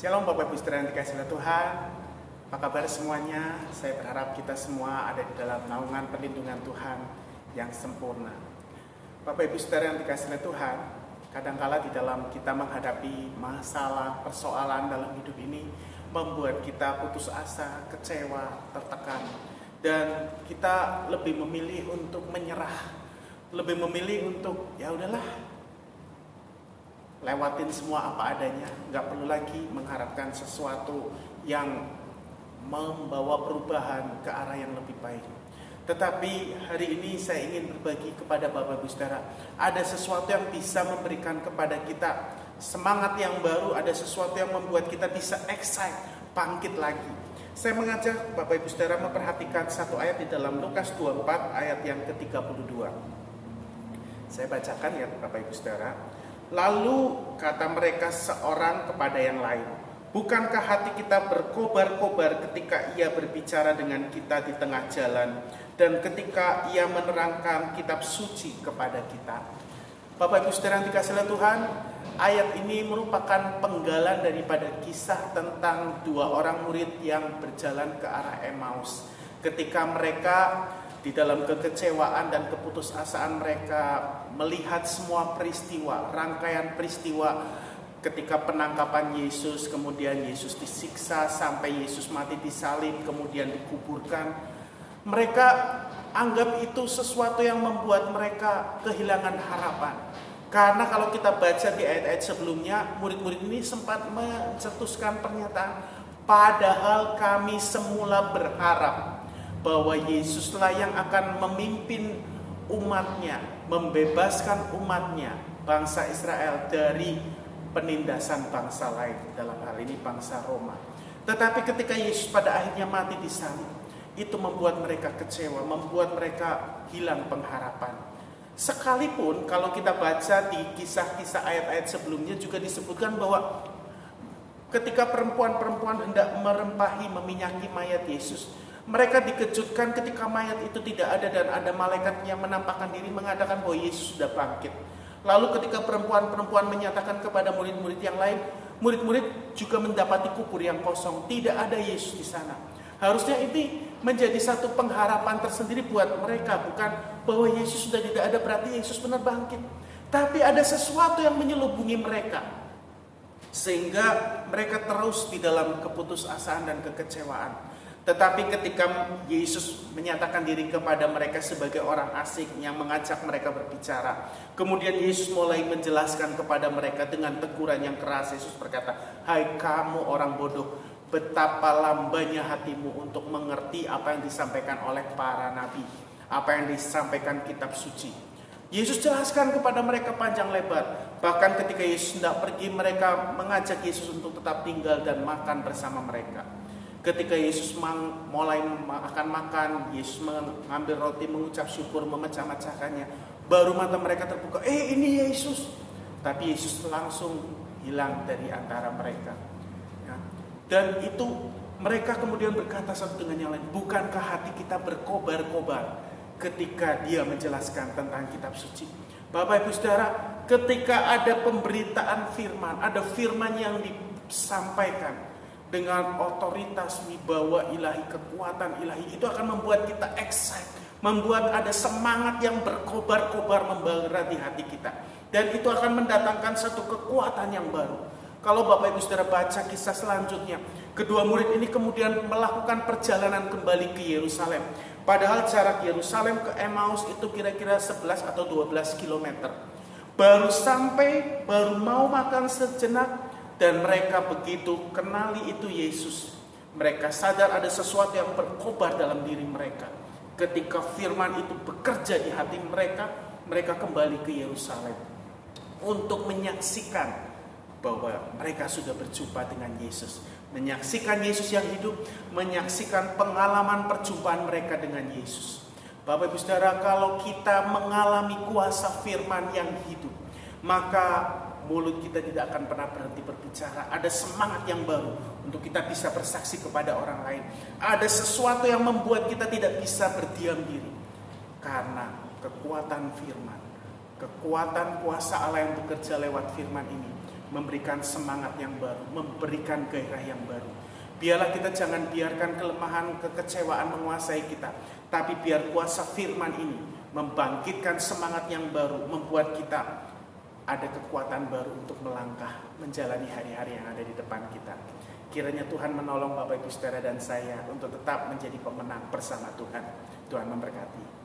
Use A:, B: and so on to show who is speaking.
A: Shalom Bapak Ibu Saudara yang dikasihi Tuhan. Apa kabar semuanya? Saya berharap kita semua ada di dalam naungan perlindungan Tuhan yang sempurna. Bapak Ibu Saudara yang dikasihi Tuhan, kadangkala di dalam kita menghadapi masalah, persoalan dalam hidup ini membuat kita putus asa, kecewa, tertekan, dan kita lebih memilih untuk menyerah, lebih memilih untuk ya udahlah, lewatin semua apa adanya, nggak perlu lagi mengharapkan sesuatu yang membawa perubahan ke arah yang lebih baik. Tetapi hari ini saya ingin berbagi kepada Bapak Ibu Saudara, ada sesuatu yang bisa memberikan kepada kita semangat yang baru, ada sesuatu yang membuat kita bisa excite, bangkit lagi. Saya mengajak Bapak Ibu Saudara memperhatikan satu ayat di dalam Lukas 24 ayat yang ke-32. Saya bacakan ya Bapak Ibu Saudara. Lalu kata mereka seorang kepada yang lain, bukankah hati kita berkobar-kobar ketika ia berbicara dengan kita di tengah jalan dan ketika ia menerangkan kitab suci kepada kita? Bapak Ibu Saudara yang dikasihi Tuhan, ayat ini merupakan penggalan daripada kisah tentang dua orang murid yang berjalan ke arah Emmaus. Ketika mereka di dalam kekecewaan dan keputusasaan mereka melihat semua peristiwa, rangkaian peristiwa ketika penangkapan Yesus, kemudian Yesus disiksa sampai Yesus mati disalib, kemudian dikuburkan. Mereka anggap itu sesuatu yang membuat mereka kehilangan harapan. Karena kalau kita baca di ayat-ayat sebelumnya, murid-murid ini sempat mencetuskan pernyataan, padahal kami semula berharap bahwa Yesuslah yang akan memimpin umatnya, membebaskan umatnya, bangsa Israel dari penindasan bangsa lain, dalam hal ini bangsa Roma. Tetapi ketika Yesus pada akhirnya mati disalib, itu membuat mereka kecewa, membuat mereka hilang pengharapan. Sekalipun kalau kita baca di kisah-kisah ayat-ayat sebelumnya juga disebutkan bahwa ketika perempuan-perempuan hendak meminyaki mayat Yesus, mereka dikejutkan ketika mayat itu tidak ada dan ada malaikat yang menampakkan diri mengatakan bahwa Yesus sudah bangkit. Lalu ketika perempuan-perempuan menyatakan kepada murid-murid yang lain, murid-murid juga mendapati kubur yang kosong, tidak ada Yesus di sana. Harusnya ini menjadi satu pengharapan tersendiri buat mereka, bukan bahwa Yesus sudah tidak ada berarti Yesus benar bangkit. Tapi ada sesuatu yang menyelubungi mereka, sehingga mereka terus di dalam keputusasaan dan kekecewaan. Tetapi ketika Yesus menyatakan diri kepada mereka sebagai orang asing yang mengajak mereka berbicara, kemudian Yesus mulai menjelaskan kepada mereka dengan teguran yang keras. Yesus berkata, hai kamu orang bodoh, betapa lambanya hatimu untuk mengerti apa yang disampaikan oleh para nabi, apa yang disampaikan kitab suci. Yesus jelaskan kepada mereka panjang lebar. Bahkan ketika Yesus hendak pergi, mereka mengajak Yesus untuk tetap tinggal dan makan bersama mereka. Ketika Yesus mulai akan makan, Yesus mengambil roti, mengucap syukur, memecah-mecahkannya. Baru mata mereka terbuka, ini Yesus. Tapi Yesus langsung hilang dari antara mereka. Ya. Dan itu mereka kemudian berkata satu dengan yang lain, bukankah hati kita berkobar-kobar ketika dia menjelaskan tentang kitab suci? Bapak Ibu Saudara, ketika ada pemberitaan firman, ada firman yang disampaikan dengan otoritas, wibawa ilahi, kekuatan ilahi, itu akan membuat kita excited, membuat ada semangat yang berkobar-kobar membara di hati kita. Dan itu akan mendatangkan satu kekuatan yang baru. Kalau Bapak Ibu Saudara baca kisah selanjutnya, kedua murid ini kemudian melakukan perjalanan kembali ke Yerusalem. Padahal jarak Yerusalem ke Emmaus itu kira-kira 11 atau 12 km. Baru sampai, baru mau makan sejenak, dan mereka begitu kenali itu Yesus. Mereka sadar ada sesuatu yang berkobar dalam diri mereka. Ketika firman itu bekerja di hati mereka, mereka kembali ke Yerusalem untuk menyaksikan bahwa mereka sudah berjumpa dengan Yesus. Menyaksikan Yesus yang hidup, menyaksikan pengalaman perjumpaan mereka dengan Yesus. Bapak Ibu Saudara, kalau kita mengalami kuasa firman yang hidup, maka mulut kita tidak akan pernah berhenti berbicara. Ada semangat yang baru untuk kita bisa bersaksi kepada orang lain. Ada sesuatu yang membuat kita tidak bisa berdiam diri. Karena kekuatan firman, kekuatan kuasa Allah yang bekerja lewat firman ini memberikan semangat yang baru, memberikan gairah yang baru. Biarlah kita jangan biarkan kelemahan, kekecewaan menguasai kita, tapi biar kuasa firman ini membangkitkan semangat yang baru, membuat kita ada kekuatan baru untuk melangkah, menjalani hari-hari yang ada di depan kita. Kiranya Tuhan menolong Bapak Ibu Saudara dan saya untuk tetap menjadi pemenang bersama Tuhan. Tuhan memberkati.